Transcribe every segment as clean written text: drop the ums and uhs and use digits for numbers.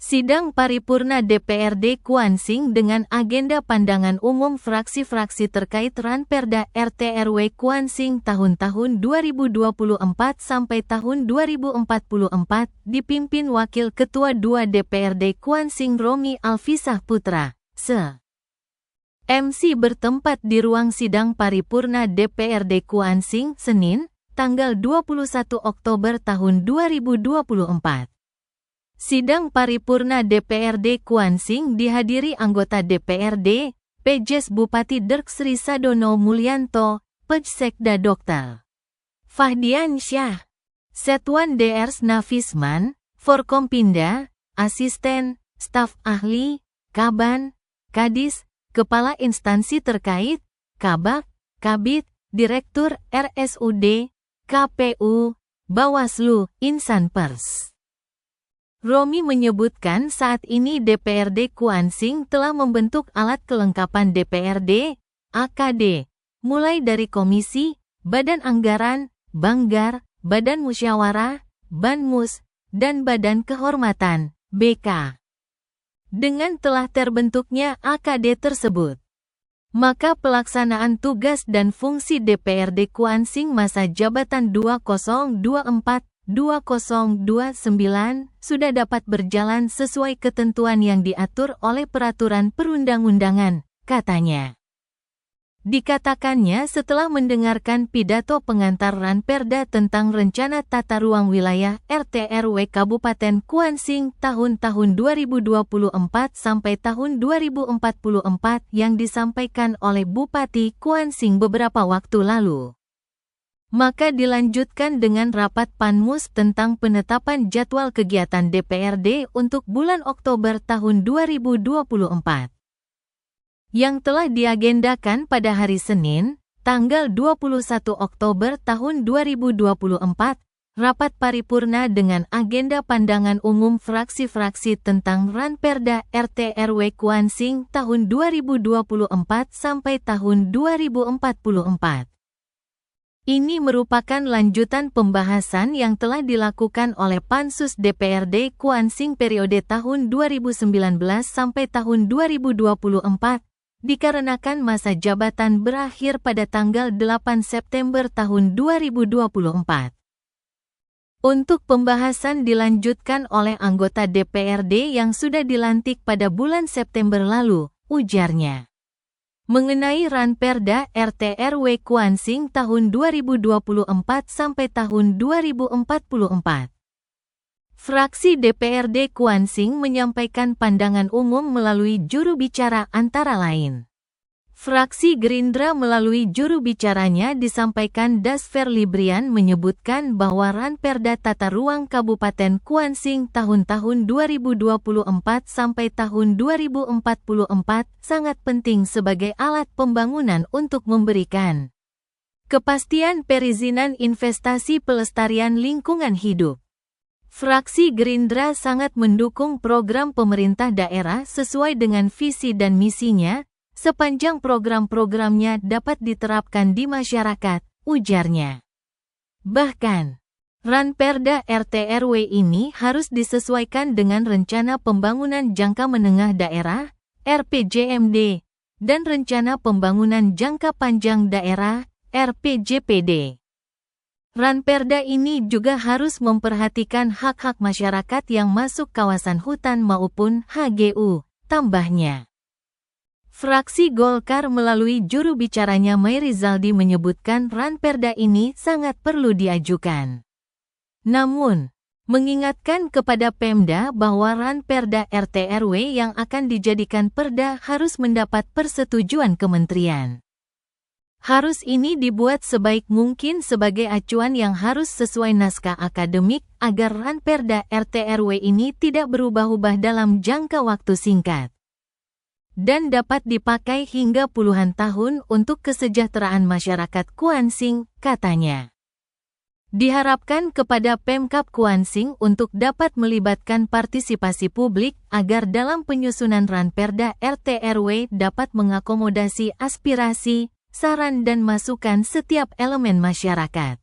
Sidang paripurna DPRD Kuansing dengan agenda pandangan umum fraksi-fraksi terkait Ranperda RT/RW Kuansing tahun-tahun 2024 sampai tahun 2044 dipimpin Wakil Ketua 2 DPRD Kuansing Romi Alfisah Putra, Se. MC bertempat di ruang sidang paripurna DPRD Kuansing, Senin, tanggal 21 Oktober tahun 2024. Sidang paripurna DPRD Kuansing dihadiri anggota DPRD, Pj Bupati Derk Sri Sadono Mulyanto, Pjsekda Dr. Fahdian Syah, Setwan Drs Nafisman, Forkompinda, Asisten, Staf Ahli, Kaban, Kadis, Kepala Instansi Terkait, Kabak, Kabid, Direktur RSUD, KPU, Bawaslu, Insan Pers. Romi menyebutkan saat ini DPRD Kuansing telah membentuk alat kelengkapan DPRD, AKD, mulai dari komisi, badan anggaran, banggar, badan musyawarah, banmus, dan badan kehormatan, BK. Dengan telah terbentuknya AKD tersebut, maka pelaksanaan tugas dan fungsi DPRD Kuansing masa jabatan 2024-2029 sudah dapat berjalan sesuai ketentuan yang diatur oleh peraturan perundang-undangan, katanya. Dikatakannya setelah mendengarkan pidato pengantar Ranperda tentang Rencana Tata Ruang Wilayah RT/RW Kabupaten Kuansing tahun-tahun 2024 sampai tahun 2044 yang disampaikan oleh Bupati Kuansing beberapa waktu lalu. Maka dilanjutkan dengan rapat Panmus tentang penetapan jadwal kegiatan DPRD untuk bulan Oktober tahun 2024. Yang telah diagendakan pada hari Senin, tanggal 21 Oktober tahun 2024, rapat paripurna dengan agenda pandangan umum fraksi-fraksi tentang Ranperda RT/RW Kuansing tahun 2024 sampai tahun 2044. Ini merupakan lanjutan pembahasan yang telah dilakukan oleh Pansus DPRD Kuansing periode tahun 2019 sampai tahun 2024, dikarenakan masa jabatan berakhir pada tanggal 8 September tahun 2024. Untuk pembahasan dilanjutkan oleh anggota DPRD yang sudah dilantik pada bulan September lalu, ujarnya. Mengenai Ranperda RT/RW Kuansing tahun 2024 sampai tahun 2044. Fraksi DPRD Kuansing menyampaikan pandangan umum melalui juru bicara antara lain. Fraksi Gerindra melalui juru bicaranya disampaikan Dasfer Librian menyebutkan bahwa Ranperda Tata Ruang Kabupaten Kuansing tahun-tahun 2024 sampai tahun 2044 sangat penting sebagai alat pembangunan untuk memberikan kepastian perizinan investasi pelestarian lingkungan hidup. Fraksi Gerindra sangat mendukung program pemerintah daerah sesuai dengan visi dan misinya, sepanjang program-programnya dapat diterapkan di masyarakat, ujarnya. Bahkan, Ranperda RT/RW ini harus disesuaikan dengan Rencana Pembangunan Jangka Menengah Daerah, RPJMD, dan Rencana Pembangunan Jangka Panjang Daerah, RPJPD. Ranperda ini juga harus memperhatikan hak-hak masyarakat yang masuk kawasan hutan maupun HGU, tambahnya. Fraksi Golkar melalui juru bicaranya Mai Rizaldi menyebutkan Ranperda ini sangat perlu diajukan. Namun, mengingatkan kepada Pemda bahwa Ranperda RT/RW yang akan dijadikan perda harus mendapat persetujuan kementerian. Harus ini dibuat sebaik mungkin sebagai acuan yang harus sesuai naskah akademik agar Ranperda RT/RW ini tidak berubah-ubah dalam jangka waktu singkat dan dapat dipakai hingga puluhan tahun untuk kesejahteraan masyarakat Kuansing, katanya. Diharapkan kepada Pemkab Kuansing untuk dapat melibatkan partisipasi publik agar dalam penyusunan Ranperda RT/RW dapat mengakomodasi aspirasi, saran dan masukan setiap elemen masyarakat.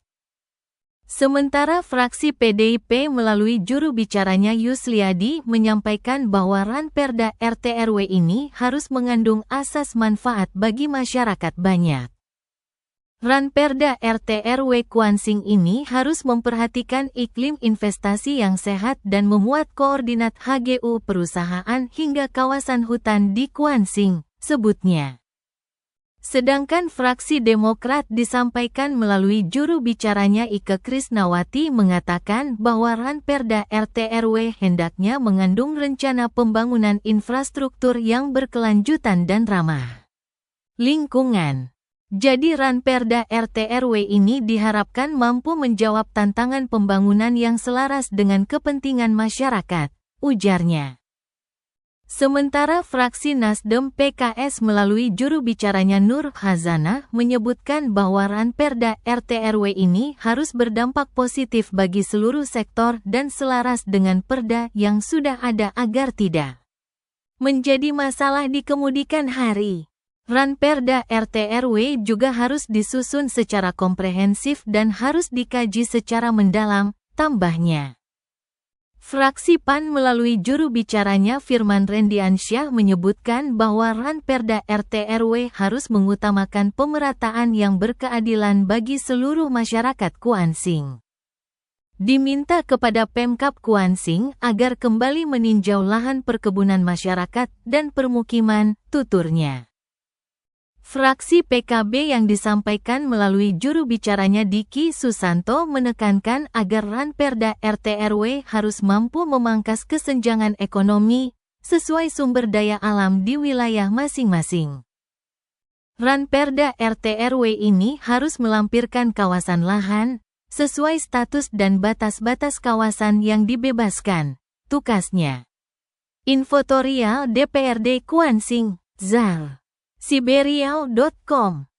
Sementara fraksi PDIP melalui juru bicaranya Yusliadi menyampaikan bahwa Ranperda RT/RW ini harus mengandung asas manfaat bagi masyarakat banyak. Ranperda RT/RW Kuansing ini harus memperhatikan iklim investasi yang sehat dan memuat koordinat HGU perusahaan hingga kawasan hutan di Kuansing, sebutnya. Sedangkan fraksi Demokrat disampaikan melalui juru bicaranya Ike Krisnawati mengatakan bahwa Ranperda RT/RW hendaknya mengandung rencana pembangunan infrastruktur yang berkelanjutan dan ramah lingkungan. Jadi Ranperda RT/RW ini diharapkan mampu menjawab tantangan pembangunan yang selaras dengan kepentingan masyarakat, ujarnya. Sementara fraksi Nasdem PKS melalui juru bicaranya Nur Khazanah menyebutkan bahwa Ranperda RT/RW ini harus berdampak positif bagi seluruh sektor dan selaras dengan perda yang sudah ada agar tidak menjadi masalah di kemudian hari. Ranperda RT/RW juga harus disusun secara komprehensif dan harus dikaji secara mendalam, tambahnya. Fraksi PAN melalui juru bicaranya Firman Rendiansyah menyebutkan bahwa Ranperda RT/RW harus mengutamakan pemerataan yang berkeadilan bagi seluruh masyarakat Kuansing. Diminta kepada Pemkab Kuansing agar kembali meninjau lahan perkebunan masyarakat dan permukiman, tuturnya. Fraksi PKB yang disampaikan melalui juru bicaranya Diki Susanto menekankan agar Ranperda RT/RW harus mampu memangkas kesenjangan ekonomi sesuai sumber daya alam di wilayah masing-masing. Ranperda RT/RW ini harus melampirkan kawasan lahan sesuai status dan batas-batas kawasan yang dibebaskan, tukasnya. Infotorial DPRD Kuansing, Zal. Siberial.com